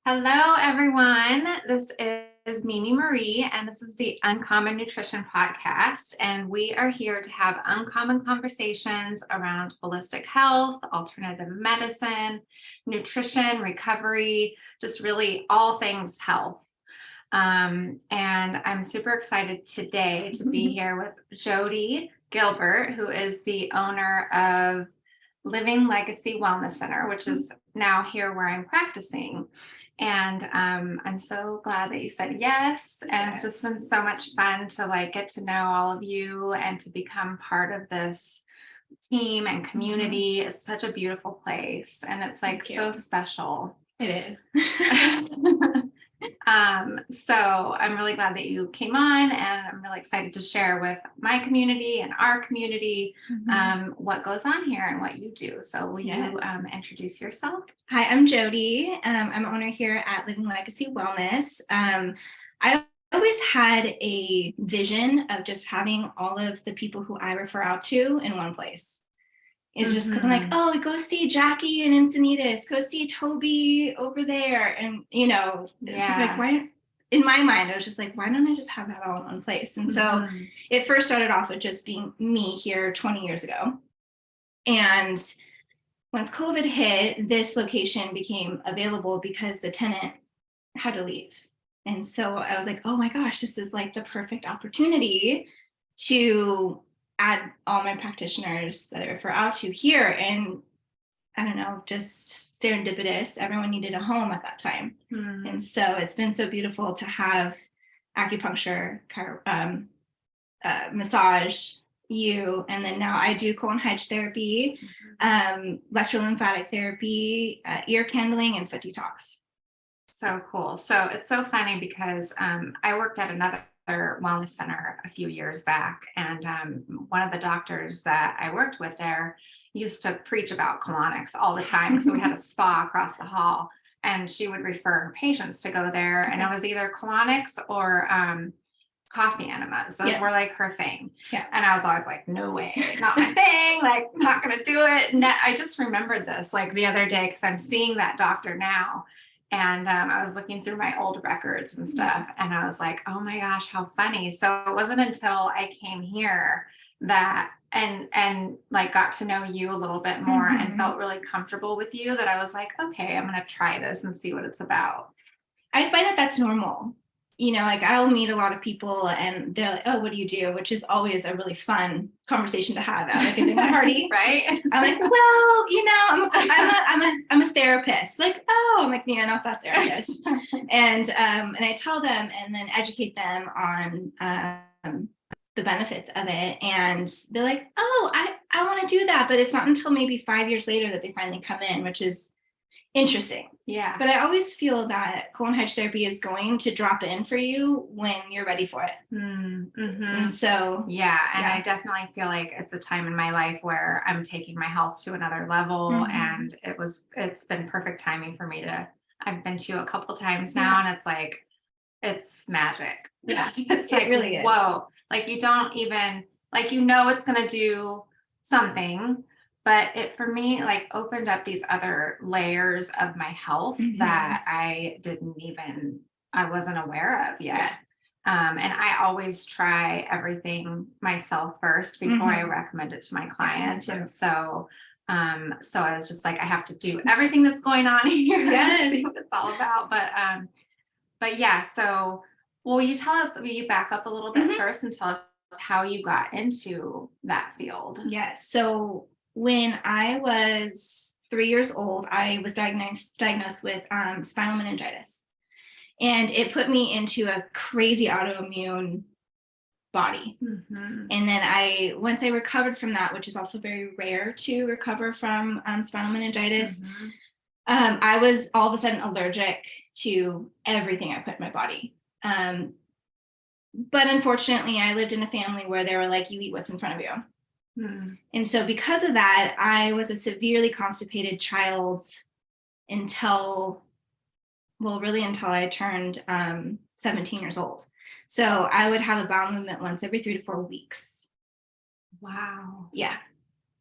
Hello, everyone. This is Mimi Marie, and this is the Uncommon Nutrition Podcast. And we are here to have uncommon conversations around holistic health, alternative medicine, nutrition, recovery, just really all things health. And I'm super excited today to be here with Jodi Gilbert, who is the owner of Living Legacy Wellness Center, which is now here where I'm practicing. And I'm so glad that you said yes. And it's just been so much fun to get to know all of you and to become part of this team and community. It's such a beautiful place, and it's so special. It is. So I'm really glad that you came on, and I'm really excited to share with my community and our community what goes on here and what you do. So will you introduce yourself? Hi, I'm Jodi. I'm owner here at Living Legacy Wellness. I always had a vision of just having all of the people who I refer out to in one place. It's just because I'm like, oh, go see Jackie in Encinitas, go see Toby over there. And, why? In my mind, I was just like, why don't I just have that all in one place? And so it first started off with just being me here 20 years ago. And once COVID hit, this location became available because the tenant had to leave. And so I was like, oh my gosh, this is like the perfect opportunity to add all my practitioners that I refer out to here. And I don't know, just serendipitous. Everyone needed a home at that time. And so it's been so beautiful to have acupuncture, massage, and then now I do colon hydrotherapy, electrolymphatic therapy, ear candling, and foot detox. So cool. So it's so funny because I worked at another wellness center a few years back, and one of the doctors that I worked with there used to preach about colonics all the time because we had a spa across the hall, and she would refer her patients to go there, and it was either colonics or coffee enemas. Those were like her thing. And I was always like, no way, not my thing, like not gonna do it. And I just remembered this like the other day because I'm seeing that doctor now. And I was looking through my old records and stuff, and I was like, oh my gosh, how funny. So it wasn't until I came here that and like got to know you a little bit more and felt really comfortable with you that I was like, okay, I'm going to try this and see what it's about. I find that that's normal. Like I'll meet a lot of people and they're like, oh, what do you do? Which is always a really fun conversation to have at like a dinner party. Right. I'm like, well, I'm a therapist. Like, oh, I'm like, yeah, not that therapist. And I tell them and then educate them on the benefits of it. And they're like, oh, I want to do that. But it's not until maybe 5 years later that they finally come in, which is interesting. Yeah. But I always feel that colon hydrotherapy is going to drop in for you when you're ready for it. And so, I definitely feel like it's a time in my life where I'm taking my health to another level, and it's been perfect timing for me I've been to a couple times now, and it's like, it's magic. Yeah. It's like, really is. Whoa. Like you don't even it's going to do something. But it, for me, like opened up these other layers of my health that I wasn't aware of yet. And I always try everything myself first before I recommend it to my client. And so I was just like, I have to do everything that's going on here and see what it's all about. But yeah, so will you back up a little bit first and tell us how you got into that field? Yes. So when I was 3 years old, I was diagnosed with spinal meningitis, and it put me into a crazy autoimmune body. And then once I recovered from that, which is also very rare to recover from spinal meningitis, I was all of a sudden allergic to everything I put in my body. But unfortunately, I lived in a family where they were like, you eat what's in front of you. And so because of that, I was a severely constipated child until I turned 17 years old. So I would have a bowel movement once every 3 to 4 weeks. Wow. Yeah.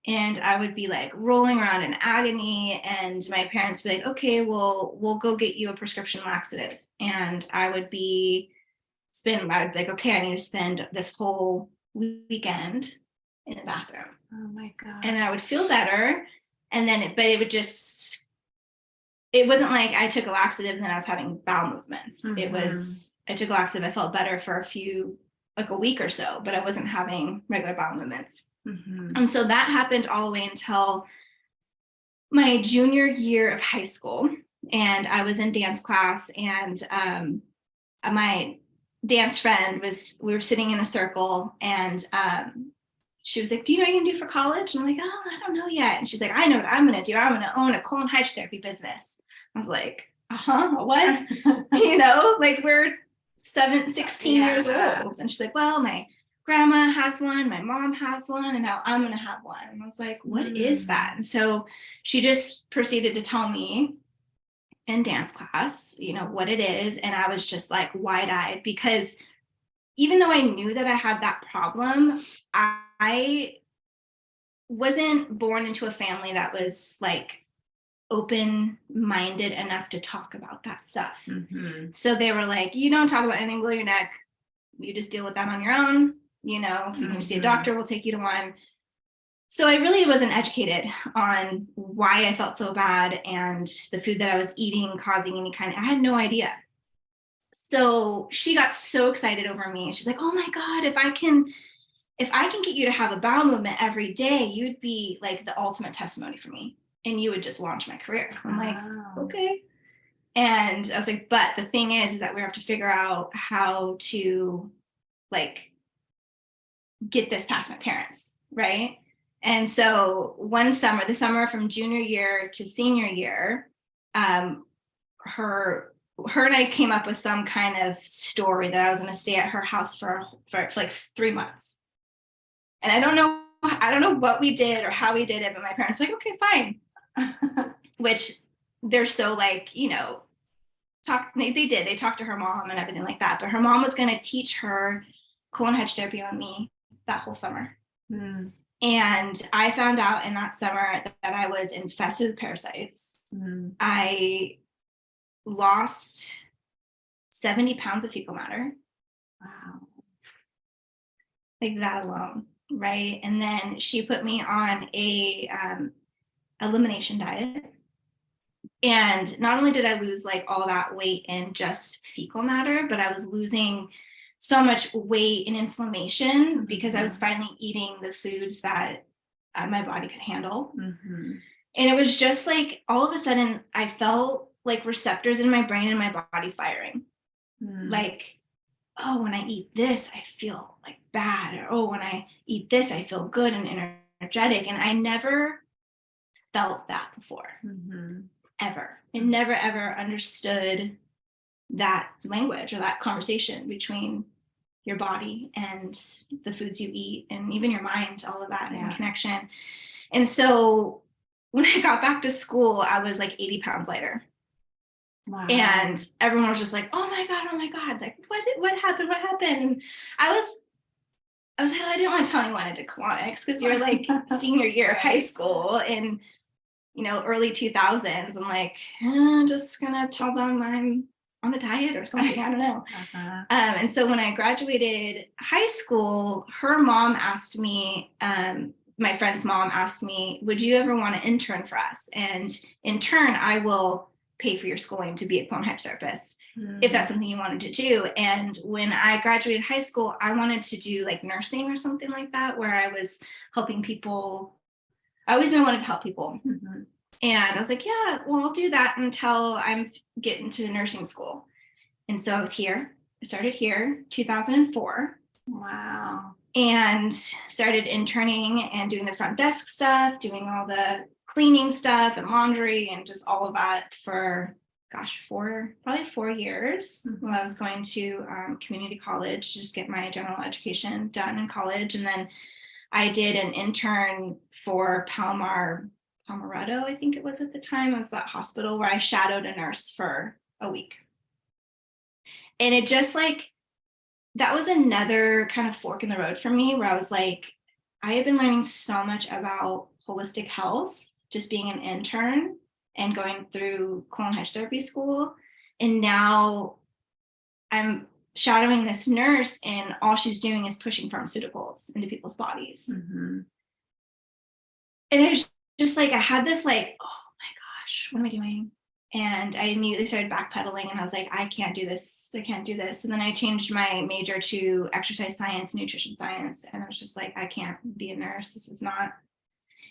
and I would be like rolling around in agony, and my parents would be like, okay, well, we'll go get you a prescription laxative. And I would be like, okay, I need to spend this whole weekend in the bathroom. Oh my God. And I would feel better. And then, but it wasn't like I took a laxative and then I was having bowel movements. I took a laxative, I felt better for a week or so, but I wasn't having regular bowel movements. And so that happened all the way until my junior year of high school. And I was in dance class, and my dance friend we were sitting in a circle, and she was like, do you know what you can do for college? And I'm like, oh, I don't know yet. And she's like, I know what I'm going to do. I'm going to own a colon hydrotherapy business. I was like, what? Like we're 16 years old. And she's like, well, my grandma has one, my mom has one, and now I'm going to have one. And I was like, what is that? And so she just proceeded to tell me in dance class, what it is. And I was just like wide-eyed, because even though I knew that I had that problem, I wasn't born into a family that was like open-minded enough to talk about that stuff. So they were like, you don't talk about anything below your neck. You just deal with that on your own. If you need to see a doctor, we'll take you to one. So I really wasn't educated on why I felt so bad and the food that I was eating causing any I had no idea. So she got so excited over me. She's like, oh my God, if I can get you to have a bowel movement every day, you'd be like the ultimate testimony for me, and you would just launch my career. I'm like, okay. And I was like, but the thing is that we have to figure out how to like get this past my parents, right? And so one summer, the summer from junior year to senior year, her and I came up with some kind of story that I was going to stay at her house for like 3 months. And I don't know what we did or how we did it, but my parents were like, okay, fine. Which they're so like, they talked to her mom and everything like that. But her mom was going to teach her colon hydrotherapy on me that whole summer. And I found out in that summer that I was infested with parasites. I lost 70 pounds of fecal matter. Wow. Like that alone, right? And then she put me on a elimination diet. And not only did I lose like all that weight in just fecal matter, but I was losing so much weight and inflammation because I was finally eating the foods that my body could handle. And it was just like all of a sudden I felt like receptors in my brain and my body firing. Like, oh, when I eat this, I feel like bad. Or, oh, when I eat this, I feel good and energetic. And I never felt that before, ever. And never, ever understood that language or that conversation between your body and the foods you eat and even your mind, all of that and connection. And so when I got back to school, I was like 80 pounds lighter. Wow. And everyone was just like, oh my God, like what happened? And I was like, I didn't want to tell anyone I did colonics because you're like senior year of high school in, early 2000s. I'm like, I'm just gonna tell them I'm on a diet or something. I don't know. And so when I graduated high school, her mom asked me, my friend's mom asked me, would you ever want to intern for us? And in turn, I will pay for your schooling to be a colon hydrotherapist if that's something you wanted to do. And when I graduated high school, I wanted to do like nursing or something like that, where I was helping people. I always knew I wanted to help people. And I was like, yeah, well, I'll do that until I'm getting to nursing school. And so I started here 2004. Wow. And started interning and doing the front desk stuff, doing all the cleaning stuff and laundry and just all of that for, probably 4 years while I was going to community college to just get my general education done in college. And then I did an intern for Palmarado, I think it was at the time. It was that hospital where I shadowed a nurse for a week. And it just like, that was another kind of fork in the road for me where I was like, I have been learning so much about holistic health, just being an intern and going through colon hydrotherapy school. And now I'm shadowing this nurse, and all she's doing is pushing pharmaceuticals into people's bodies. Mm-hmm. And it's just like, I had this like, oh my gosh, what am I doing? And I immediately started backpedaling, and I was like, I can't do this. I can't do this. And then I changed my major to exercise science, nutrition science. And I was just like, I can't be a nurse. This is not.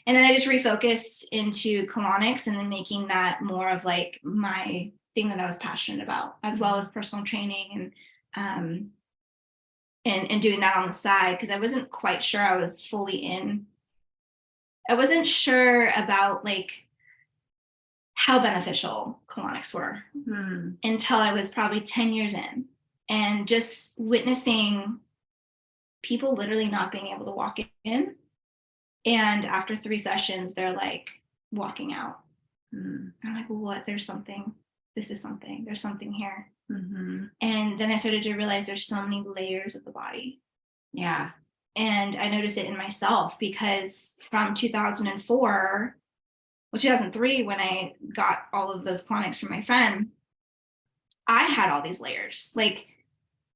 And then I just refocused into colonics, and then making that more of like my thing that I was passionate about, as well as personal training and doing that on the side, because I wasn't quite sure I was fully in. I wasn't sure about like how beneficial colonics were until I was probably 10 years in, and just witnessing people literally not being able to walk in. And after 3 sessions, they're like walking out. I'm like, what? There's something. This is something. There's something here. And then I started to realize there's so many layers of the body. Yeah. And I noticed it in myself, because from 2004, 2003, when I got all of those colonics from my friend, I had all these layers. Like,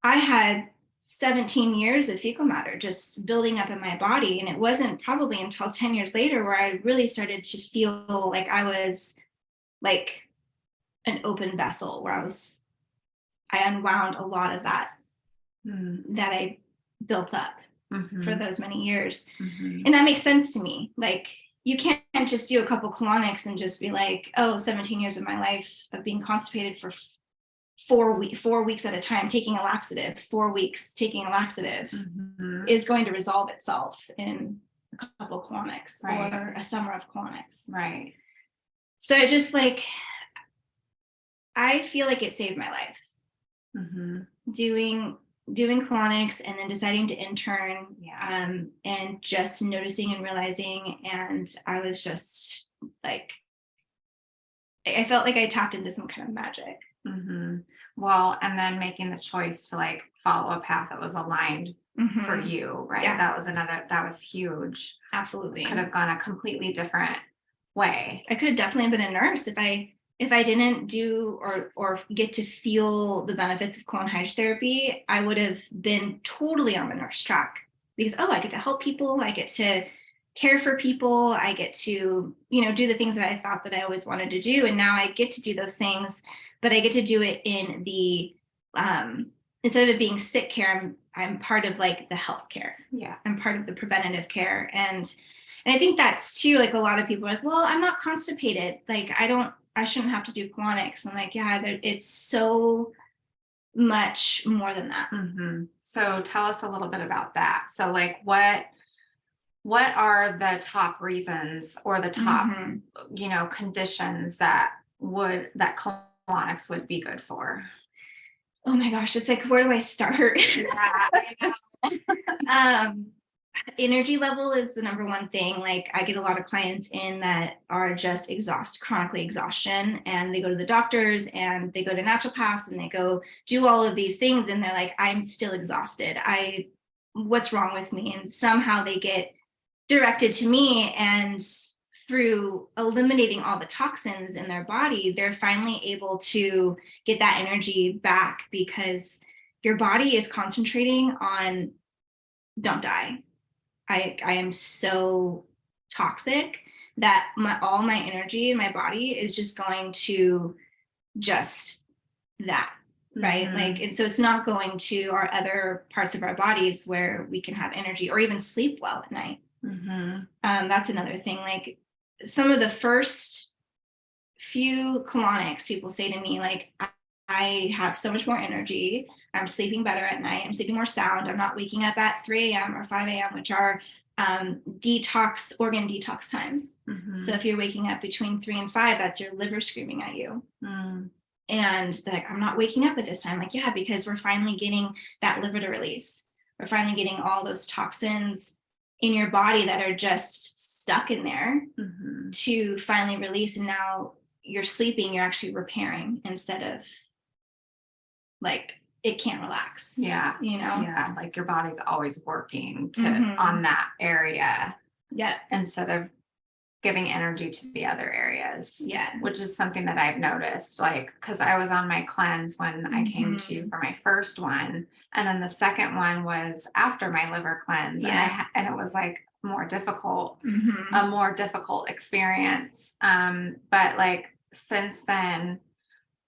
I had 17 years of fecal matter just building up in my body. And it wasn't probably until 10 years later where I really started to feel like I was like an open vessel, where I unwound a lot of that that I built up for those many years. And that makes sense to me. Like, you can't just do a couple colonics and just be like, oh, 17 years of my life of being constipated for 4 weeks at a time, taking a laxative, 4 weeks taking a laxative is going to resolve itself in a couple colonics or a summer of colonics. Right. So I just like, I feel like it saved my life. Doing colonics, and then deciding to intern, and just noticing and realizing, and I was just like, I felt like I tapped into some kind of magic. Well, and then making the choice to like follow a path that was aligned for you, right? Yeah. That was huge. Absolutely. Could have gone a completely different way. I could have definitely been a nurse if I didn't do or get to feel the benefits of colon hydrotherapy. I would have been totally on the nurse track, because I get to help people, I get to care for people, I get to, do the things that I thought that I always wanted to do. And now I get to do those things, but I get to do it in the instead of it being sick care, I'm part of like the healthcare. Yeah. I'm part of the preventative care. And I think that's too, like, a lot of people are like, well, I'm not constipated. Like, I shouldn't have to do colonics. I'm like, yeah, it's so much more than that. So tell us a little bit about that. So like, what are the top reasons or the top, conditions that colonics would be good for? Oh my gosh, it's like, where do I start? Yeah, I know. Energy level is the number one thing. Like, I get a lot of clients in that are just chronically exhaustion, and they go to the doctors and they go to naturopaths and they go do all of these things, and they're like, I'm still exhausted. What's wrong with me? And somehow they get directed to me, and through eliminating all the toxins in their body, they're finally able to get that energy back, because your body is concentrating on don't die. I am so toxic that all my energy in my body is just going to just that, right? Like, and so it's not going to our other parts of our bodies where we can have energy or even sleep well at night. That's another thing. Like, some of the first few colonics, people say to me, like, I have so much more energy. I'm sleeping better at night. I'm sleeping more sound. I'm not waking up at 3 a.m. or 5 a.m., which are organ detox times. So if you're waking up between 3 and 5, that's your liver screaming at you. And they're like, I'm not waking up at this time. Like, yeah, because we're finally getting that liver to release. We're finally getting all those toxins in your body that are just stuck in there to finally release. And now you're sleeping, you're actually repairing, instead of like, it can't relax. Yeah. Yeah. Like, your body's always working on that area. Yeah. Instead of giving energy to the other areas. Yeah. Which is something that I've noticed, like, because I was on my cleanse when I came to you for my first one. And then the second one was after my liver cleanse. Yeah. And it was like more difficult, Mhm. a more difficult experience. But like since then,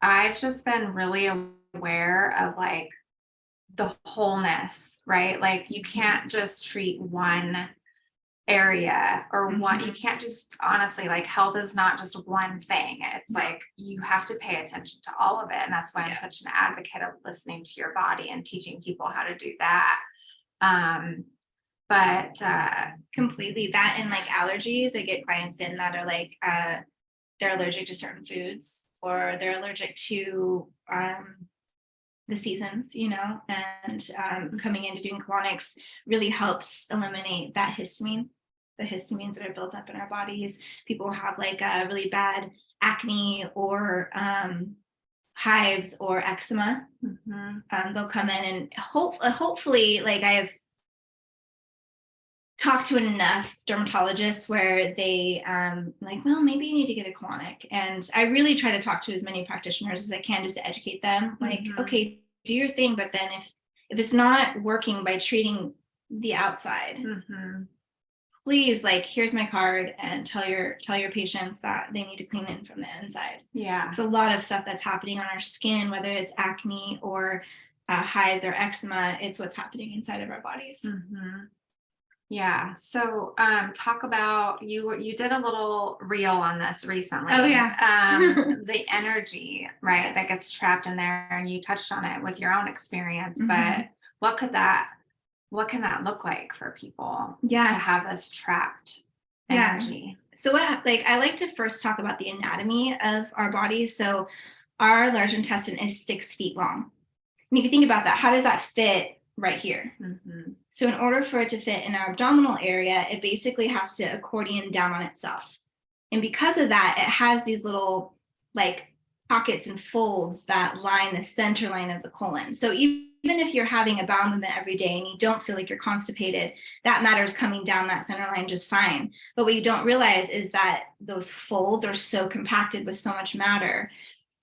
I've just been really aware of like the wholeness, right? Like you can't just treat one area or one, you can't just honestly, like health is not just one thing. It's like you have to pay attention to all of it. And that's why I'm such an advocate of listening to your body and teaching people how to do that. But Completely that, and like allergies, I get clients in that are like they're allergic to certain foods, or they're allergic to the seasons, you know, and coming into doing colonics really helps eliminate that histamine, the histamines that are built up in our bodies. People have like a really bad acne or hives or eczema. They'll come in and hopefully, like I've talked to enough dermatologists where they like, well, maybe you need to get a colonic. And I really try to talk to as many practitioners as I can just to educate them. Like, okay, do your thing, but then if it's not working by treating the outside, please, like, here's my card, and tell your patients that they need to clean it from the inside. Yeah. It's a lot of stuff that's happening on our skin, whether it's acne or hives or eczema. It's what's happening inside of our bodies. Yeah. So talk about, you did a little reel on this recently. Oh yeah. The energy, right, that gets trapped in there, and you touched on it with your own experience, but what can that look like for people to have this trapped energy? So what, like, I like to first talk about the anatomy of our bodies. So our large intestine is 6 feet long. And if you think about that, how does that fit right here? So in order for it to fit in our abdominal area, it basically has to accordion down on itself. And because of that, it has these little like pockets and folds that line the center line of the colon. So even if you're having a bowel movement every day and you don't feel like you're constipated, that matter is coming down that center line just fine. But what you don't realize is that those folds are so compacted with so much matter.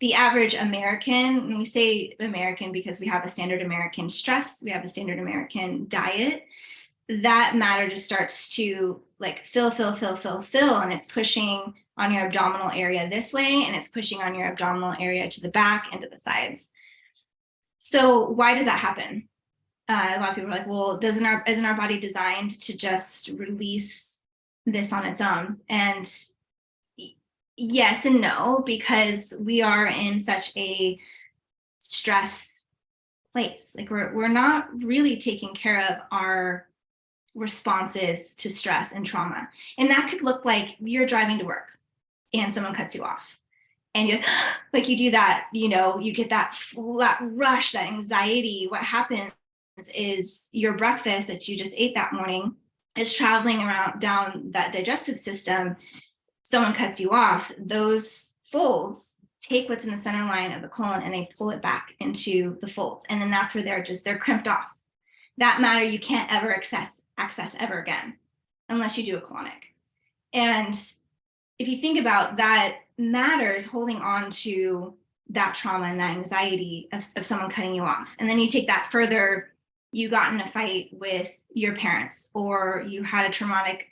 The average American, and we say American because we have a standard American stress, we have a standard American diet, that matter just starts to like fill, and it's pushing on your abdominal area this way, and it's pushing on your abdominal area to the back and to the sides. So why does that happen? A lot of people are like, well, isn't our body designed to just release this on its own? And yes and no, because we are in such a stress place. Like we're not really taking care of our responses to stress and trauma. And that could look like you're driving to work and someone cuts you off. And you like, you do that, you know, you get that rush, that anxiety. What happens is your breakfast that you just ate that morning is traveling around down that digestive system. Someone cuts you off, those folds take what's in the center line of the colon and they pull it back into the folds. And then that's where they're crimped off. That matter you can't ever access ever again, unless you do a colonic. And if you think about that, matter is holding on to that trauma and that anxiety of someone cutting you off. And then you take that further, you got in a fight with your parents, or you had a traumatic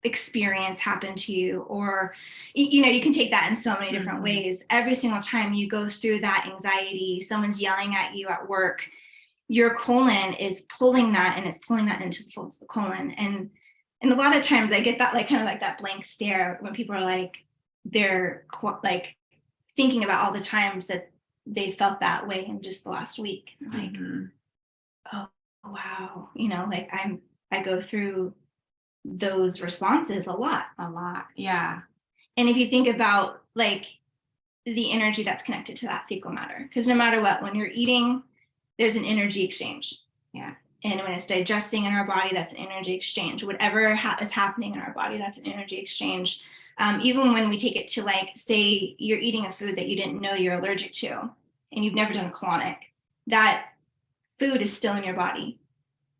experience happen to you, or you know, you can take that in so many different ways. Every single time you go through that anxiety, someone's yelling at you at work, your colon is pulling that, and it's pulling that into the folds of the colon. And a lot of times I get that like kind of like that blank stare when people are like, they're like thinking about all the times that they felt that way in just the last week. Like, oh wow, you know, like I go through those responses a lot. Yeah. And if you think about like the energy that's connected to that fecal matter, because no matter what, when you're eating, there's an energy exchange. Yeah. And when it's digesting in our body, that's an energy exchange. Whatever is happening in our body, that's an energy exchange. Even when we take it to, like, say you're eating a food that you didn't know you're allergic to and you've never done a colonic, that food is still in your body.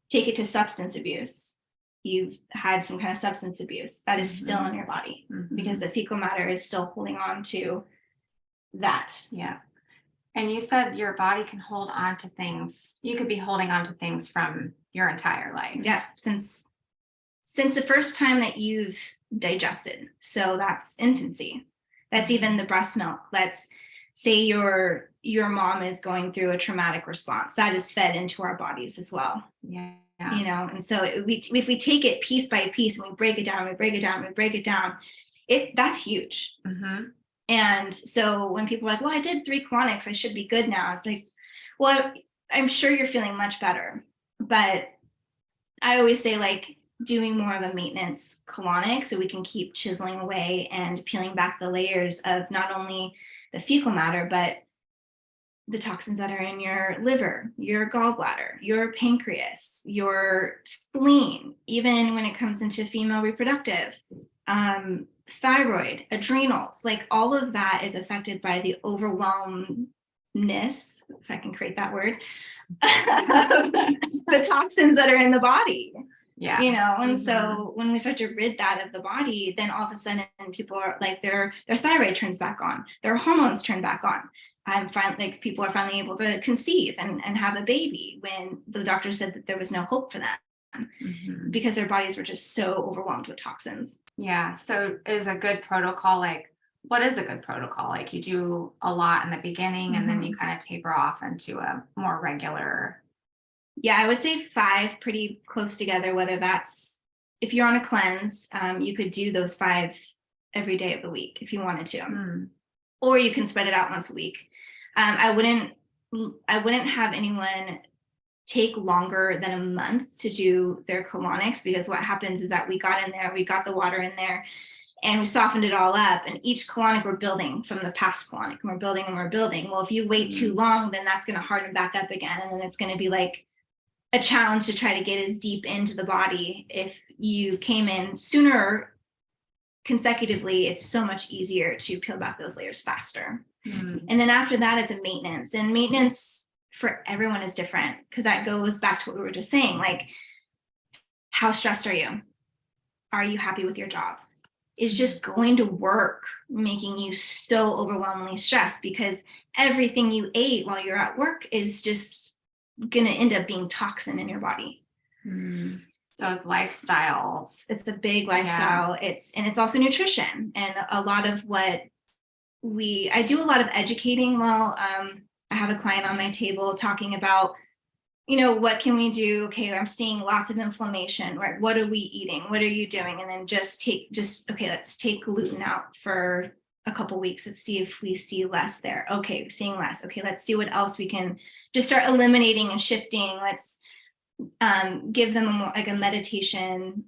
Take it to substance abuse. you've had some kind of substance abuse that is still in your body, because the fecal matter is still holding on to that. Yeah. And you said your body can hold on to things. You could be holding on to things from your entire life. Yeah, since the first time that you've digested. So that's infancy. That's even the breast milk. Let's say your mom is going through a traumatic response that is fed into our bodies as well. Yeah. You know, and so if we take it piece by piece and we break it down, that's huge. And so when people are like, well, I did 3 colonics, I should be good now. It's like, well, I'm sure you're feeling much better. But I always say, like, doing more of a maintenance colonic so we can keep chiseling away and peeling back the layers of not only the fecal matter, but the toxins that are in your liver, your gallbladder, your pancreas, your spleen, even when it comes into female reproductive, thyroid, adrenals, like all of that is affected by the overwhelmness, if I can create that word, the toxins that are in the body. Yeah. You know, and so when we start to rid that of the body, then all of a sudden people are like, their thyroid turns back on, their hormones turn back on. Like people are finally able to conceive and have a baby when the doctor said that there was no hope for them, because their bodies were just so overwhelmed with toxins. Yeah. So is a good protocol, like, what is a good protocol? Like, you do a lot in the beginning and then you kind of taper off into a more regular. Yeah, I would say 5 pretty close together, whether that's, if you're on a cleanse, you could do those 5 every day of the week if you wanted to, or you can spread it out once a week. I wouldn't have anyone take longer than a month to do their colonics, because what happens is that we got in there, we got the water in there, and we softened it all up. And each colonic we're building from the past colonic, and we're building and we're building. Well, if you wait too long, then that's going to harden back up again, and then it's going to be like a challenge to try to get as deep into the body. If you came in sooner consecutively, it's so much easier to peel back those layers faster. And then after that, it's a maintenance, and maintenance for everyone is different, because that goes back to what we were just saying. Like, how stressed are you? Are you happy with your job? Is just going to work making you so overwhelmingly stressed, because everything you ate while you're at work is just going to end up being toxin in your body. So it's lifestyles. It's a big lifestyle. Yeah. It's also nutrition, and a lot of what I do a lot of educating while I have a client on my table talking about, you know, what can we do? Okay, I'm seeing lots of inflammation, right? What are we eating? What are you doing? And then okay, let's take gluten out for a couple weeks. Let's see if we see less there. Okay, seeing less. Okay, let's see what else we can just start eliminating and shifting. Let's give them a meditation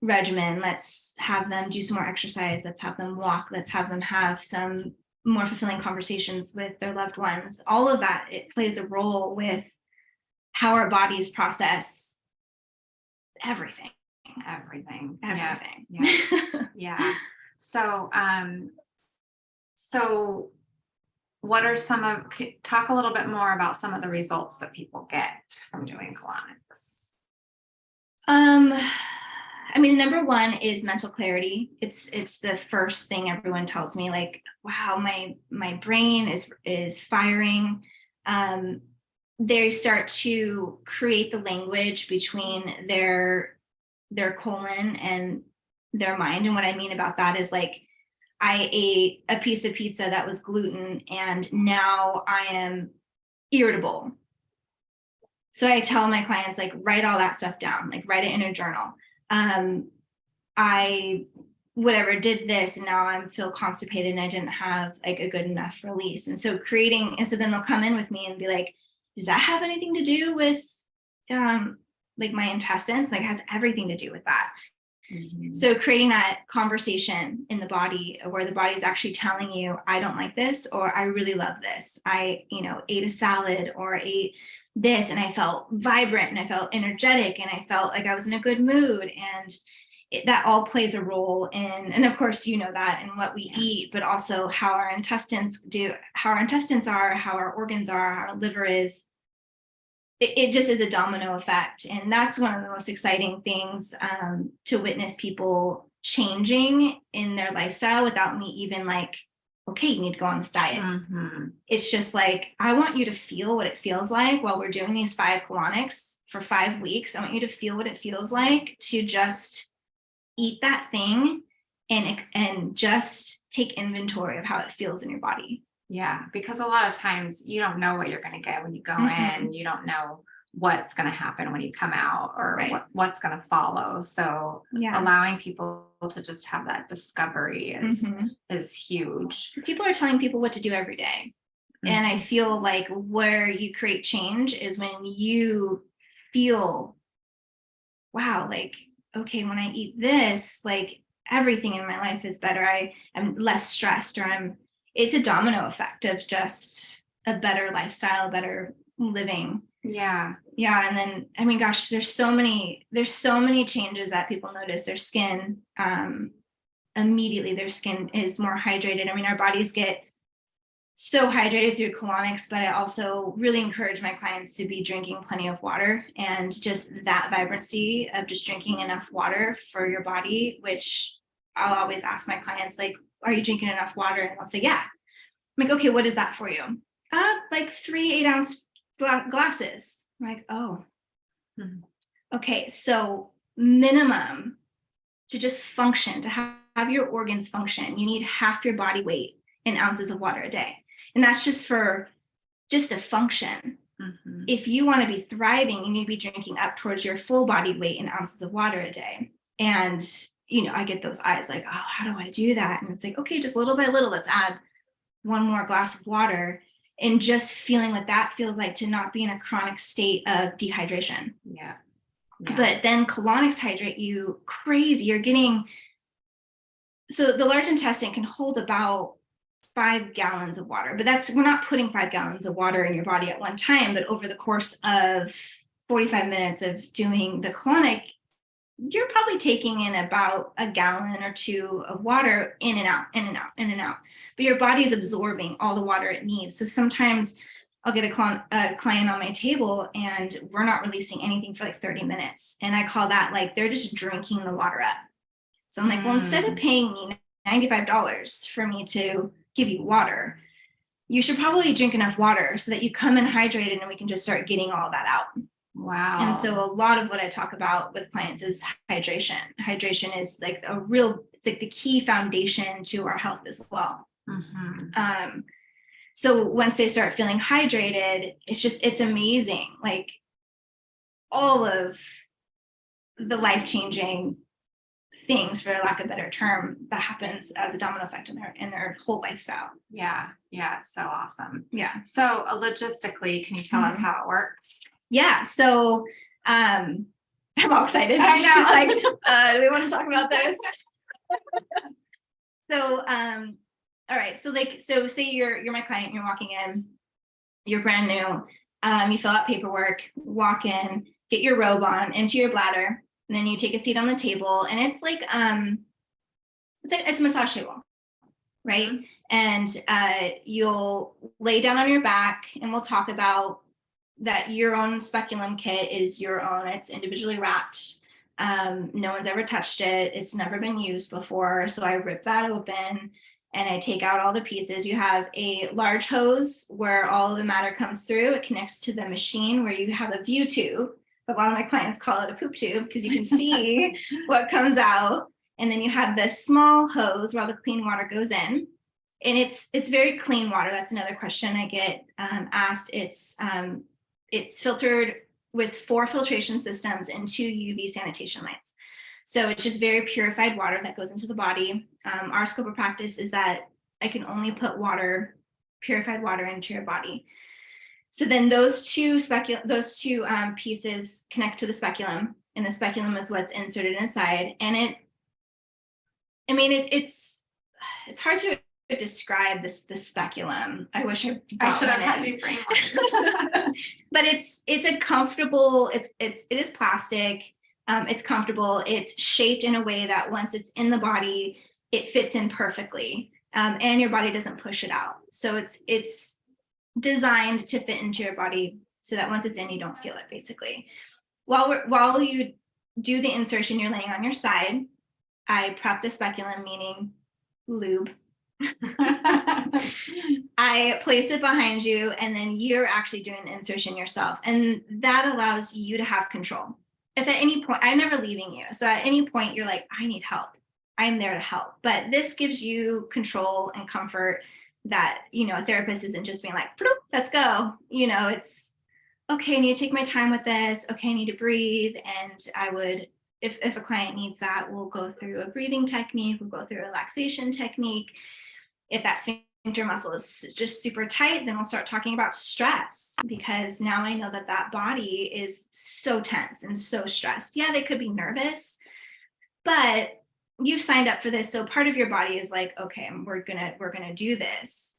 regimen. Let's have them do some more exercise. Let's have them walk. Let's have them have some more fulfilling conversations with their loved ones. All of that, it plays a role with how our bodies process everything. Yeah. So what are talk a little bit more about some of the results that people get from doing colonics? I mean, number one is mental clarity. It's the first thing everyone tells me, like, wow, my brain is firing. They start to create the language between their colon and their mind. And what I mean about that is, like, I ate a piece of pizza that was gluten and now I am irritable. So I tell my clients, like, write all that stuff down, like write it in a journal. I did this and now I feel constipated and I didn't have like a good enough release. And so then they'll come in with me and be like, does that have anything to do with like my intestines? Like, it has everything to do with that. So creating that conversation in the body where the body is actually telling you, I don't like this, or I really love this. I, ate a salad or ate this and I felt vibrant and I felt energetic and I felt like I was in a good mood. And that all plays a role in, and of course, that in what we eat, but also how our intestines are, how our organs are, how our liver is. it just is a domino effect. And that's one of the most exciting things, to witness people changing in their lifestyle without me even like, okay, you need to go on this diet. It's just like, I want you to feel what it feels like while we're doing these 5 colonics for 5 weeks. I want you to feel what it feels like to just eat that thing and just take inventory of how it feels in your body. Yeah, because a lot of times you don't know what you're going to get when you go in. You don't know what's going to happen when you come out, or Right. what's going to follow. So allowing people to just have that discovery is huge. People are telling people what to do every day. And I feel like where you create change is when you feel, wow, like, okay, when I eat this, like everything in my life is better. I'm less stressed, or it's a domino effect of just a better lifestyle, better living. Yeah. And then, I mean, gosh, there's so many changes that people notice. Their skin, immediately their skin is more hydrated. I mean, our bodies get so hydrated through colonics, but I also really encourage my clients to be drinking plenty of water, and just that vibrancy of just drinking enough water for your body, which I'll always ask my clients, like, are you drinking enough water? And they'll say, yeah. I'm like, okay, what is that for you? Like 3 8-ounce glasses. I'm like, oh, okay. So minimum to just function, to have your organs function, you need half your body weight in ounces of water a day. And that's just to function. If you want to be thriving, you need to be drinking up towards your full body weight in ounces of water a day. And, I get those eyes like, oh, how do I do that? And it's like, okay, just little by little, let's add 1 more glass of water, and just feeling what that feels like to not be in a chronic state of dehydration. Yeah. But then colonics hydrate you crazy. You're getting, so the large intestine can hold about 5 gallons of water, but we're not putting 5 gallons of water in your body at one time, but over the course of 45 minutes of doing the colonic, you're probably taking in about 1 gallon or 2 of water in and out, in and out, in and out. But your body is absorbing all the water it needs. So sometimes I'll get a client on my table and we're not releasing anything for like 30 minutes. And I call that like they're just drinking the water up. So I'm like, well, instead of paying me $95 for me to give you water, you should probably drink enough water so that you come in hydrated and we can just start getting all that out. Wow. And so a lot of what I talk about with clients is hydration. Hydration is like it's like the key foundation to our health as well. So once they start feeling hydrated, it's amazing. Like all of the life-changing things, for lack of a better term, that happens as a domino effect in their whole lifestyle. Yeah. So awesome. Yeah. So logistically, can you tell us how it works? Yeah. So I'm all excited. I know. Like, they want to talk about this. So, all right. So say you're my client, you're walking in, you're brand new. You fill out paperwork, walk in, get your robe on, empty your bladder, and then you take a seat on the table. And it's like, it's a massage table, right? And you'll lay down on your back, and we'll talk about that your own speculum kit is your own. It's individually wrapped. No one's ever touched it. It's never been used before. So I rip that open and I take out all the pieces. You have a large hose where all of the matter comes through. It connects to the machine where you have a view tube. A lot of my clients call it a poop tube because you can see what comes out. And then you have this small hose where all the clean water goes in. And it's very clean water. That's another question I get asked. It's filtered with 4 filtration systems and 2 UV sanitation lights. So it's just very purified water that goes into the body. Our scope of practice is that I can only put purified water into your body. So then those two pieces connect to the speculum, and the speculum is what's inserted inside. And it's hard to describe the speculum. I wish I should have had you bring one. But it's a comfortable, it is plastic. It's comfortable. It's shaped in a way that once it's in the body, it fits in perfectly. And your body doesn't push it out. So it's designed to fit into your body so that once it's in, you don't feel it basically. While you do the insertion, you're laying on your side. I prep the speculum, meaning lube. I place it behind you, and then you're actually doing the insertion yourself. And that allows you to have control. If at any point, I'm never leaving you. So at any point you're like, I need help, I'm there to help. But this gives you control and comfort that, a therapist isn't just being like, let's go. It's okay, I need to take my time with this. Okay, I need to breathe. And I would, if a client needs that, we'll go through a breathing technique, we'll go through a relaxation technique. If that sphincter muscle is just super tight, then we'll start talking about stress, because now I know that body is so tense and so stressed. Yeah, they could be nervous, but you've signed up for this. So part of your body is like, okay, we're gonna do this.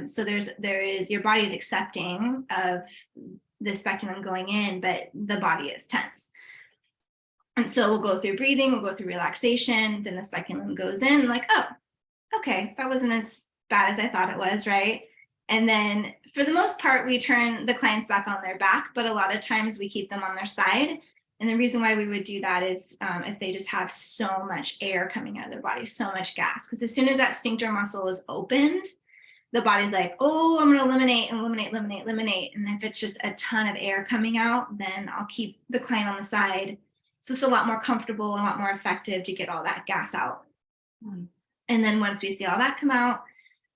So there is your body is accepting of the speculum going in, but the body is tense. And so we'll go through breathing, we'll go through relaxation, then the speculum goes in, like, oh, okay, that wasn't as bad as I thought it was, right? And then for the most part, we turn the clients back on their back, but a lot of times we keep them on their side. And the reason why we would do that is if they just have so much air coming out of their body, so much gas, because as soon as that sphincter muscle is opened, the body's like, oh, I'm going to eliminate. And if it's just a ton of air coming out, then I'll keep the client on the side. It's just a lot more comfortable, a lot more effective to get all that gas out. And then once we see all that come out,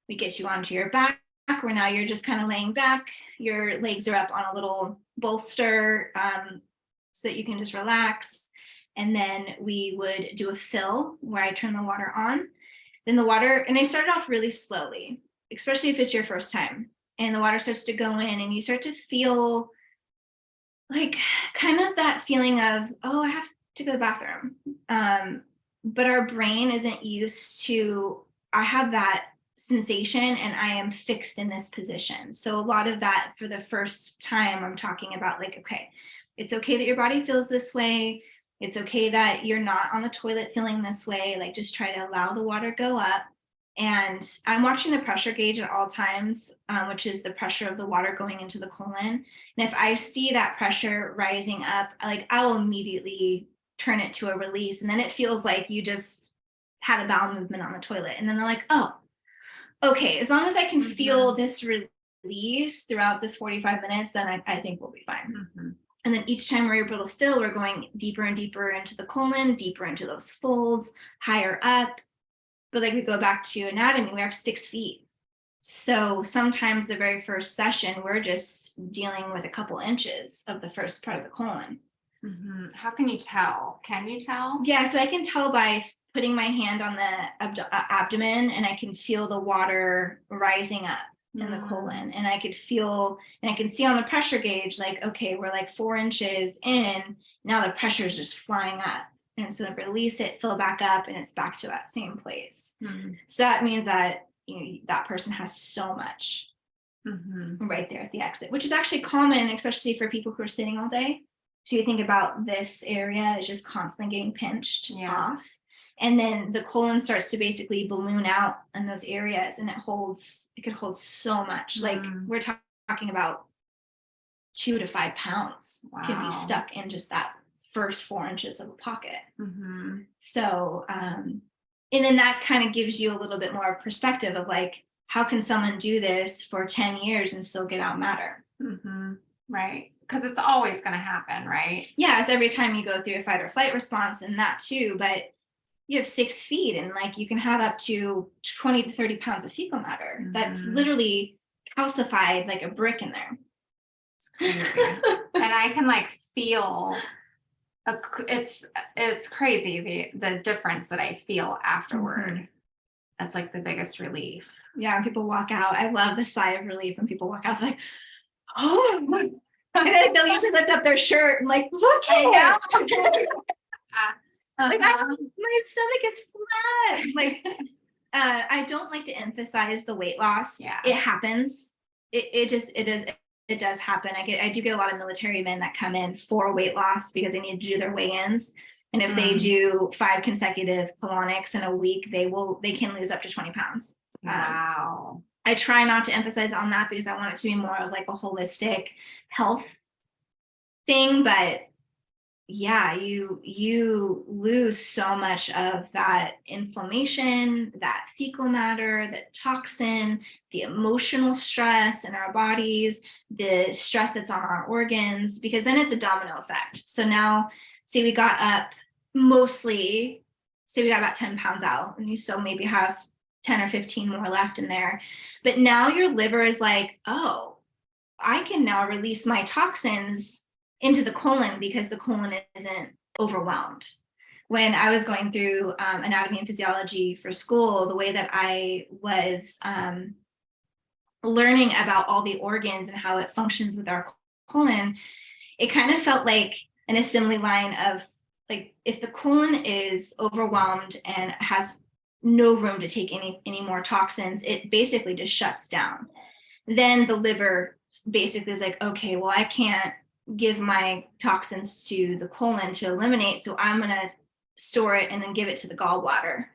we get you onto your back, where now you're just kind of laying back. Your legs are up on a little bolster so that you can just relax. And then we would do a fill where I turn the water on. Then the water, and I started off really slowly, especially if it's your first time. And the water starts to go in, and you start to feel like kind of that feeling of, oh, I have to go to the bathroom. But our brain isn't used to, I have that sensation and I am fixed in this position. So a lot of that for the first time, I'm talking about like, okay, it's okay that your body feels this way. It's okay that you're not on the toilet feeling this way. Like, just try to allow the water go up. And I'm watching the pressure gauge at all times, which is the pressure of the water going into the colon. And if I see that pressure rising up, like, I'll immediately turn it to a release. And then it feels like you just had a bowel movement on the toilet. And then they're like, oh, okay, as long as I can feel this release throughout this 45 minutes, then I think we'll be fine. And then each time we're able to fill, we're going deeper and deeper into the colon, deeper into those folds, higher up. But like, we go back to anatomy, we have 6 feet. So sometimes the very first session, we're just dealing with a couple inches of the first part of the colon. How can you tell? Can you tell? Yeah, so I can tell by putting my hand on the abdomen, and I can feel the water rising up in the colon. And I could feel, and I can see on the pressure gauge, like, okay, we're like 4 inches in, now the pressure is just flying up. And so release it, fill back up, and it's back to that same place. So that means that that person has so much right there at the exit, which is actually common, especially for people who are sitting all day. So you think about this area is just constantly getting pinched off. And then the colon starts to basically balloon out in those areas, and it could hold so much. Like, we're talking about 2 to 5 pounds can be stuck in just that first 4 inches of a pocket. So, and then that kind of gives you a little bit more perspective of like, how can someone do this for 10 years and still get out matter? Right. Because it's always going to happen, right? Yeah, it's every time you go through a fight or flight response, and that too, but you have 6 feet, and like, you can have up to 20 to 30 pounds of fecal matter. That's literally calcified like a brick in there. It's crazy. And I can like feel it's crazy the difference that I feel afterward. That's like the biggest relief. Yeah, when people walk out, I love the sigh of relief when people walk out, like, oh, and then they'll usually lift up their shirt and like, look at it. Like, my stomach is flat. Like, I don't like to emphasize the weight loss. Yeah, it happens. It does happen. I do get a lot of military men that come in for weight loss because they need to do their weigh-ins. And if they do 5 consecutive colonics in a week, they can lose up to 20 pounds. Wow. I try not to emphasize on that because I want it to be more of like a holistic health thing, but yeah, you lose so much of that inflammation, that fecal matter, the toxin, the emotional stress in our bodies, the stress that's on our organs, because then it's a domino effect. So now, say we got up mostly, say we got about 10 pounds out, and you still maybe have 10 or 15 more left in there. But now your liver is like, oh, I can now release my toxins into the colon because the colon isn't overwhelmed. When I was going through anatomy and physiology for school, the way that I was learning about all the organs and how it functions with our colon, it kind of felt like an assembly line of, like, if the colon is overwhelmed and has no room to take any more toxins, it basically just shuts down. Then the liver basically is like, okay, well, I can't give my toxins to the colon to eliminate, so I'm going to store it and then give it to the gallbladder.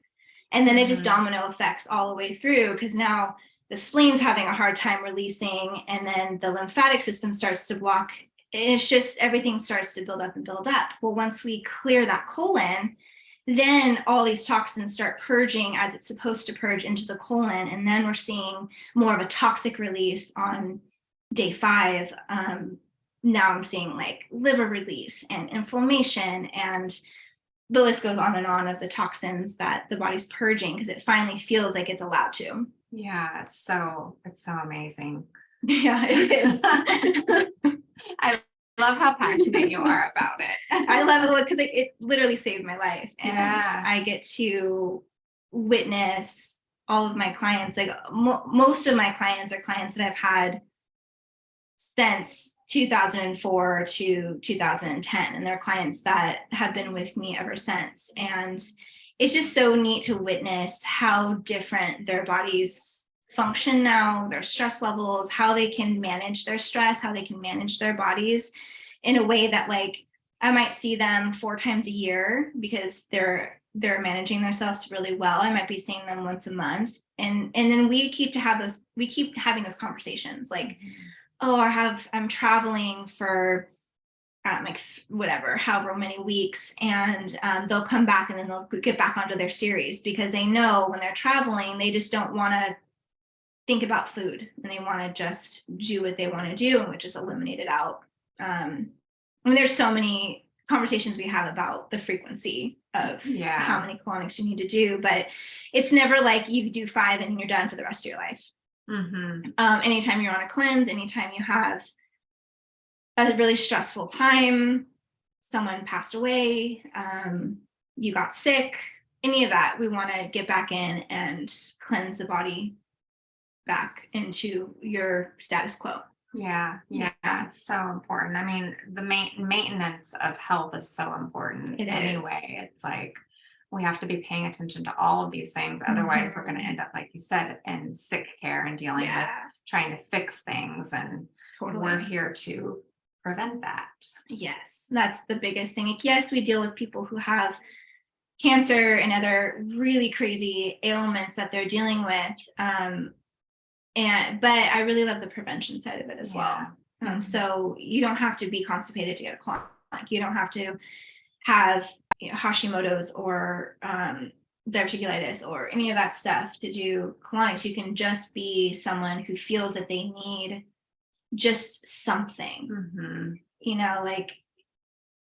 And then it just domino effects all the way through, because now the spleen's having a hard time releasing, and then the lymphatic system starts to block. And it's just, everything starts to build up and build up. Well, once we clear that colon, then all these toxins start purging as it's supposed to purge into the colon. And then we're seeing more of a toxic release on day 5. Now I'm seeing like liver release and inflammation, and the list goes on and on of the toxins that the body's purging because it finally feels like it's allowed to. Yeah, it's so amazing. Yeah, it is. I love how passionate you are about it. I love it because it literally saved my life, and Yeah. I get to witness all of my clients. Like most of my clients are clients that I've had since 2004 to 2010, and they're clients that have been with me ever since. And it's just so neat to witness how different their bodies function now, their stress levels, how they can manage their stress, how they can manage their bodies in a way that, like, I might see them 4 times a year because they're managing themselves really well. I might be seeing them once a month, and then we keep having those conversations, like, oh, I'm traveling for like whatever, however many weeks, and they'll come back and then they'll get back onto their series because they know when they're traveling, they just don't want to think about food, and they want to just do what they want to do and just eliminate it out. I mean, there's so many conversations we have about the frequency of how many colonics you need to do, but it's never like you do 5 and you're done for the rest of your life. Anytime you're on a cleanse, anytime you have a really stressful time, someone passed away, you got sick, any of that, we want to get back in and cleanse the body back into your status quo. Yeah, it's so important. I mean, the maintenance of health is so important anyway. It's like we have to be paying attention to all of these things. Otherwise, we're going to end up, like you said, in sick care and dealing with trying to fix things. And we're here to prevent that. Yes, that's the biggest thing. Like, yes, we deal with people who have cancer and other really crazy ailments that they're dealing with. But I really love the prevention side of it as well. So you don't have to be constipated to get a colonic. You don't have to have Hashimoto's or diverticulitis or any of that stuff to do colonics. You can just be someone who feels that they need just something. Like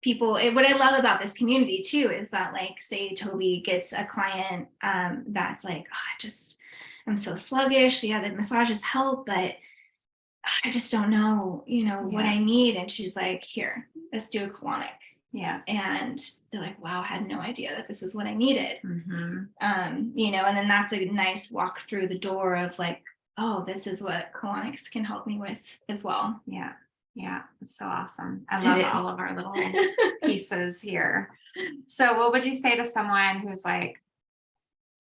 people, what I love about this community too is that, like, say Toby gets a client that's like, oh, I'm so sluggish. Yeah, the massages help, but I just don't know, what I need. And she's like, here, let's do a colonic. Yeah. And they're like, wow, I had no idea that this is what I needed. And then that's a nice walk through the door of like, oh, this is what colonics can help me with as well. Yeah. It's so awesome. I love all of our little pieces here. So what would you say to someone who's like,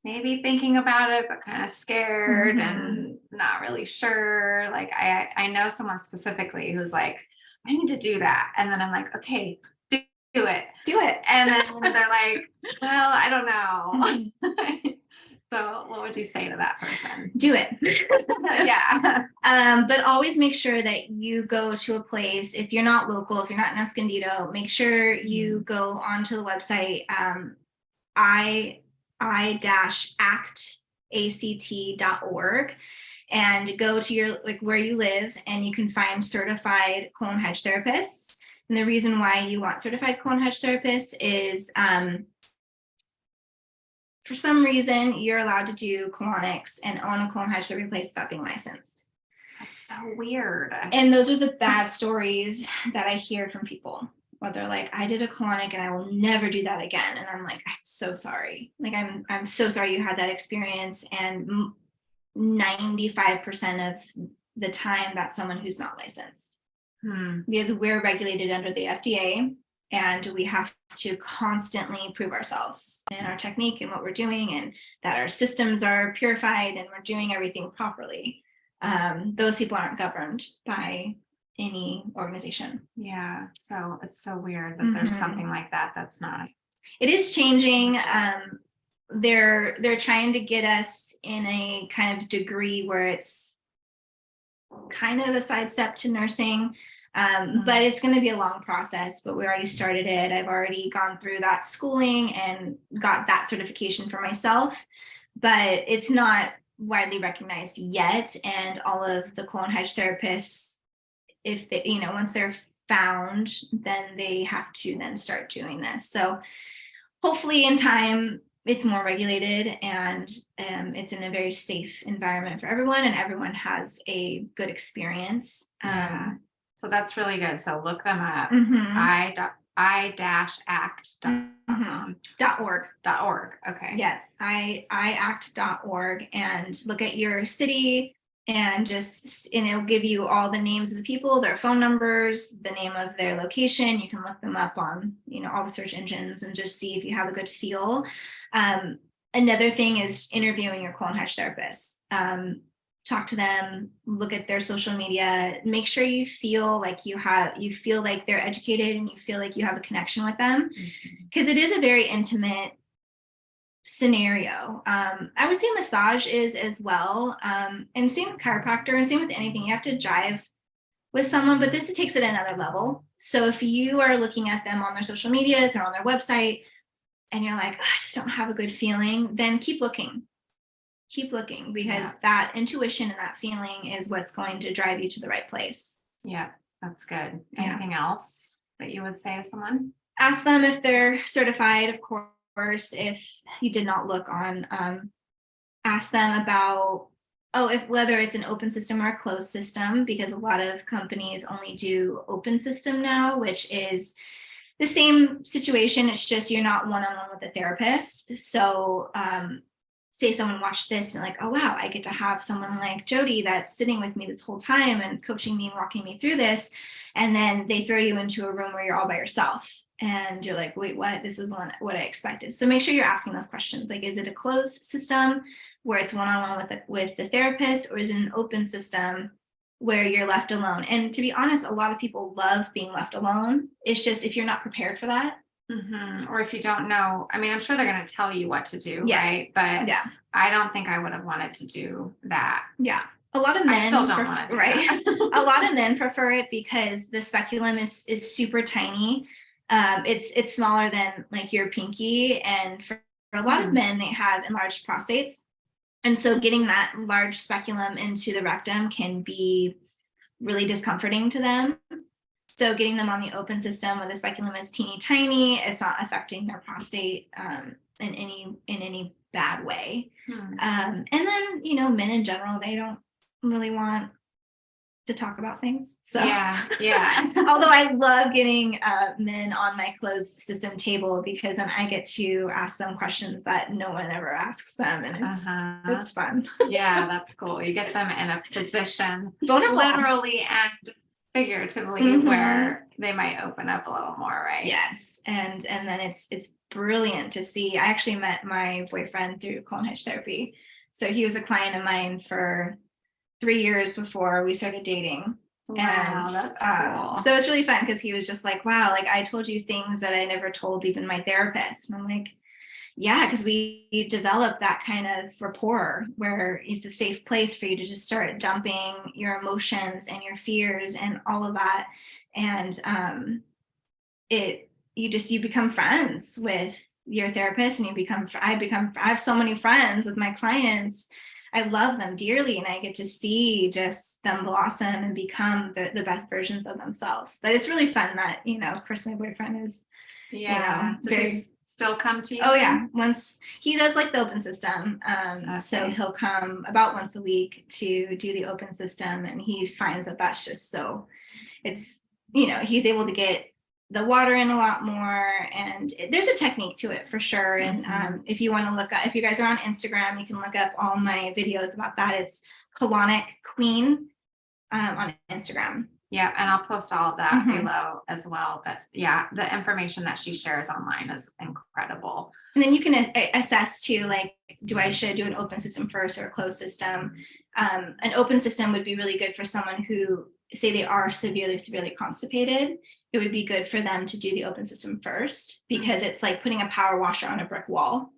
maybe thinking about it, but kind of scared and not really sure? Like, I know someone specifically who's like, I need to do that. And then I'm like, okay, do it. And then they're like, well, I don't know. So what would you say to that person? Do it. Yeah. But always make sure that you go to a place. If you're not local, if you're not in Escondido, make sure you go onto the website, i-act.org, and go to your, like, where you live, and you can find certified colon hedge therapists. And the reason why you want certified colon hedge therapists is, for some reason, you're allowed to do colonics and own a colon hedge therapy place without being licensed. That's so weird. And those are the bad stories that I hear from people, where they're like, I did a colonic and I will never do that again. And I'm like, I'm so sorry. Like, I'm so sorry you had that experience. And 95% of the time, that's someone who's not licensed. Because we're regulated under the FDA, and we have to constantly prove ourselves and our technique and what we're doing, and that our systems are purified and we're doing everything properly. Those people aren't governed by any organization. Yeah. So it's so weird that there's something like that. That's not. It is changing. They're trying to get us in a kind of degree where it's kind of a sidestep to nursing. But it's going to be a long process, but we already started it. I've already gone through that schooling and got that certification for myself, but it's not widely recognized yet. And all of the colon hedge therapists, if they, once they're found, then they have to then start doing this. So hopefully in time, it's more regulated, and it's in a very safe environment for everyone, and everyone has a good experience. So that's really good. So look them up. i-act.org. Okay. Yeah, iact.org, and look at your city, and it'll give you all the names of the people, their phone numbers, the name of their location. You can look them up on, all the search engines, and just see if you have a good feel. Another thing is interviewing your colon hedge therapist. Talk to them, look at their social media, make sure you feel like feel like they're educated, and you feel like you have a connection with them, because it is a very intimate scenario. I would say massage is as well. And same with chiropractor, and same with anything. You have to jive with someone, but this takes it another level. So if you are looking at them on their social medias or on their website, and you're like, I just don't have a good feeling, then keep looking, because that intuition and that feeling is what's going to drive you to the right place. Yeah, that's good. Anything else that you would say to someone? Ask them if they're certified, of course. If you did not look on, ask them about, whether it's an open system or a closed system, because a lot of companies only do open system now, which is the same situation. It's just you're not one-on-one with a therapist. So say someone watched this and like, oh wow, I get to have someone like Jodi that's sitting with me this whole time and coaching me and walking me through this. And then they throw you into a room where you're all by yourself, and you're like, wait, what? This is what I expected. So make sure you're asking those questions. Like, is it a closed system where it's one-on-one with the therapist, or is it an open system where you're left alone? And to be honest, a lot of people love being left alone. It's just, if you're not prepared for that. Or if you don't know, I mean, I'm sure they're going to tell you what to do, right? But I don't think I would have wanted to do that. Yeah. A lot of men I still don't want to do that. A lot of men prefer it because the speculum is super tiny. It's smaller than like your pinky. And for a lot of men, they have enlarged prostates. And so getting that large speculum into the rectum can be really discomforting to them. So getting them on the open system where the speculum is teeny tiny, it's not affecting their prostate in any bad way. And then, men in general, they don't really want to talk about things. So yeah. Although I love getting men on my closed system table, because then I get to ask them questions that no one ever asks them, and it's fun. Yeah, that's cool. You get them in a position, vulnerable, literally and figuratively, where they might open up a little more, right? Yes. And then it's brilliant to see. I actually met my boyfriend through colon hedge therapy. So he was a client of mine for 3 years before we started dating. Wow, and that's cool. So it's really fun, because he was just like, wow, like I told you things that I never told even my therapist. And I'm like, Yeah, because we develop that kind of rapport where it's a safe place for you to just start dumping your emotions and your fears and all of that. And you become friends with your therapist, and I have so many friends with my clients. I love them dearly, and I get to see just them blossom and become the best versions of themselves. But it's really fun that, of course, my boyfriend is, Yeah. Does very. he still come to you? Oh yeah, once he does like the open system. So Okay. he'll come about once a week to do the open system, and he finds that that's just so, it's, he's able to get the water in a lot more, and there's a technique to it for sure. And if you want to look up, if you guys are on Instagram, you can look up all my videos about that. It's colonic queen on Instagram. Yeah, and I'll post all of that Mhm. below as well. But yeah, the information that she shares online is incredible. And then you can assess too, like, should do an open system first or a closed system? An open system would be really good for someone who, say they are severely constipated. It would be good for them to do the open system first, because it's like putting a power washer on a brick wall.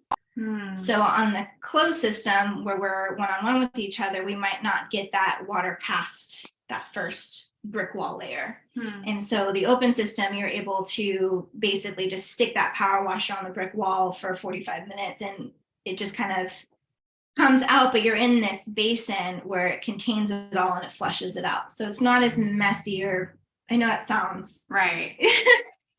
So on the closed system, where we're one-on-one with each other, we might not get that water past that first brick wall layer. And so the open system, you're able to basically just stick that power washer on the brick wall for 45 minutes, and it just kind of comes out, but you're in this basin where it contains it all and it flushes it out. So it's not as messy, or I know that sounds Right.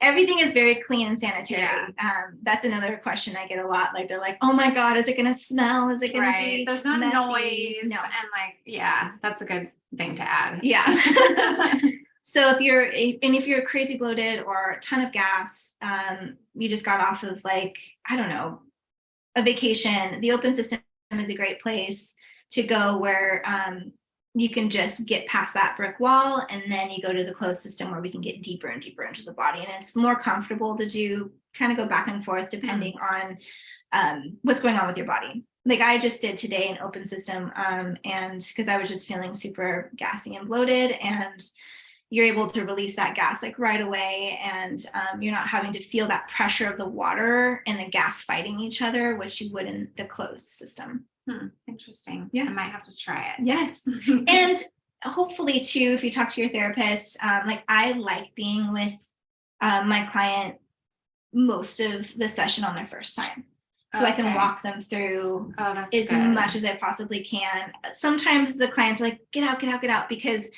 everything is very clean and sanitary. Yeah. That's another question I get a lot. Like, they're like, oh my God, is it going to smell? Is it going to be There's not messy? noise. No. And like, yeah, that's a good thing to add. Yeah. So if you're crazy bloated or a ton of gas, you just got off of, like, I don't know, a vacation, the open system is a great place to go, where you can just get past that brick wall, and then you go to the closed system where we can get deeper and deeper into the body, and it's more comfortable to do, kind of go back and forth depending on what's going on with your body. Like I just did today an open system, and because I was just feeling super gassy and bloated, and you're able to release that gas like right away, and you're not having to feel that pressure of the water and the gas fighting each other, which you would in the closed system. Interesting. Yeah. I might have to try it. Yes. And hopefully too, if you talk to your therapist, like I like being with my client most of the session on their first time. So I can walk them through as much as I possibly can. Sometimes the clients are like, get out, get out, get out, because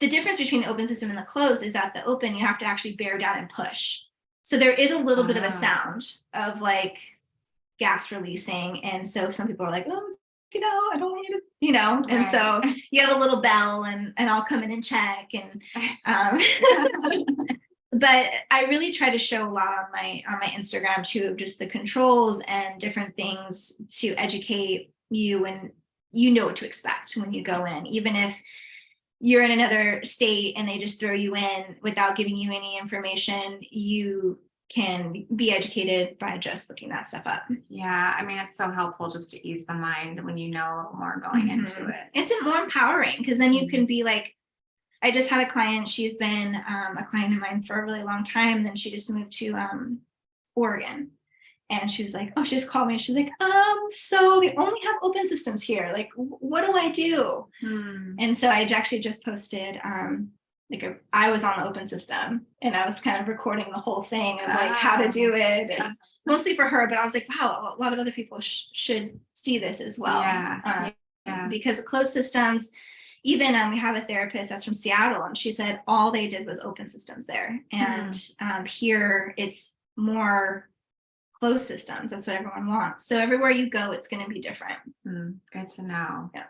the difference between the open system and the closed is that the open, you have to actually bear down and push. So there is a little bit of a sound of like gas releasing. And so some people are like, oh, I don't want you to, and so you have a little bell, and I'll come in and check. And but I really try to show a lot on my Instagram too, just the controls and different things to educate you, and you know what to expect when you go in, even if you're in another state and they just throw you in without giving you any information. You can be educated by just looking that stuff up. Yeah, I mean, it's so helpful just to ease the mind when you know a little more going into it. It's more empowering, because then you can be like, I just had a client, she's been a client of mine for a really long time, then she just moved to Oregon. And she was like, oh, she just called me. She's like, so they only have open systems here. Like, what do I do? And so I actually just posted, I was on the open system, and I was kind of recording the whole thing of like how to do it, and mostly for her. But I was like, wow, a lot of other people should see this as well. Because closed systems, even we have a therapist that's from Seattle, and she said all they did was open systems there. And here it's more closed systems. That's what everyone wants. So everywhere you go, it's going to be different. Good to know. Yeah.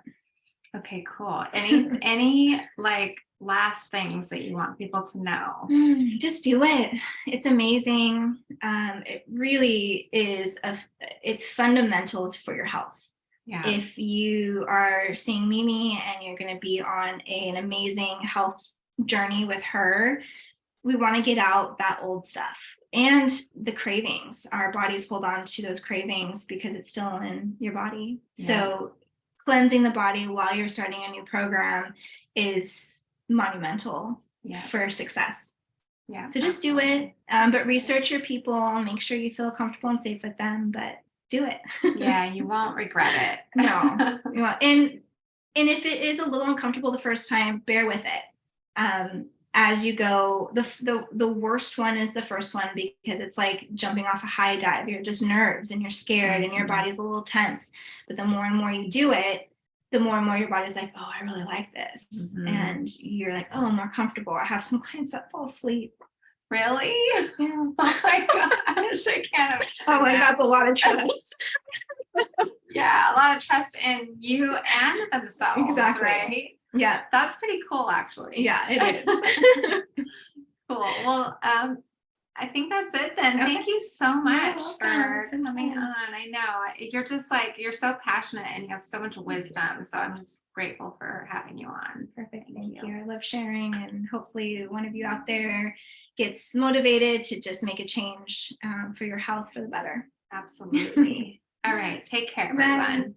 Okay, cool. Any like last things that you want people to know? Just do it. It's amazing. It really is. It's fundamentals for your health. Yeah. If you are seeing Mimi and you're going to be on an amazing health journey with her, we want to get out that old stuff and the cravings. Our bodies hold on to those cravings because it's still in your body. Yeah. So cleansing the body while you're starting a new program is monumental for success. Yeah. So just do it, but research your people, make sure you feel comfortable and safe with them, but do it. Yeah, you won't regret it. No. And if it is a little uncomfortable the first time, bear with it. As you go, the worst one is the first one, because it's like jumping off a high dive. You're just nerves and you're scared and your body's a little tense. But the more and more you do it, the more and more your body's like, oh, I really like this. And you're like, oh, I'm more comfortable. I have some clients that fall asleep. Really? Yeah. Oh my gosh, I can't. Oh my God, that's a lot of trust. Yeah, a lot of trust in you and themselves. Exactly. Right? Yeah. That's pretty cool, actually. Yeah, it is. Cool. Well, I think that's it then. Okay. Thank you so much welcome. for It's been coming fun. on. I know you're just like, you're so passionate and you have so much wisdom. So I'm just grateful for having you on. Perfect. Thank you. I love sharing, and hopefully one of you out there gets motivated to just make a change for your health for the better. Absolutely. All right. Take care, Bye. everyone.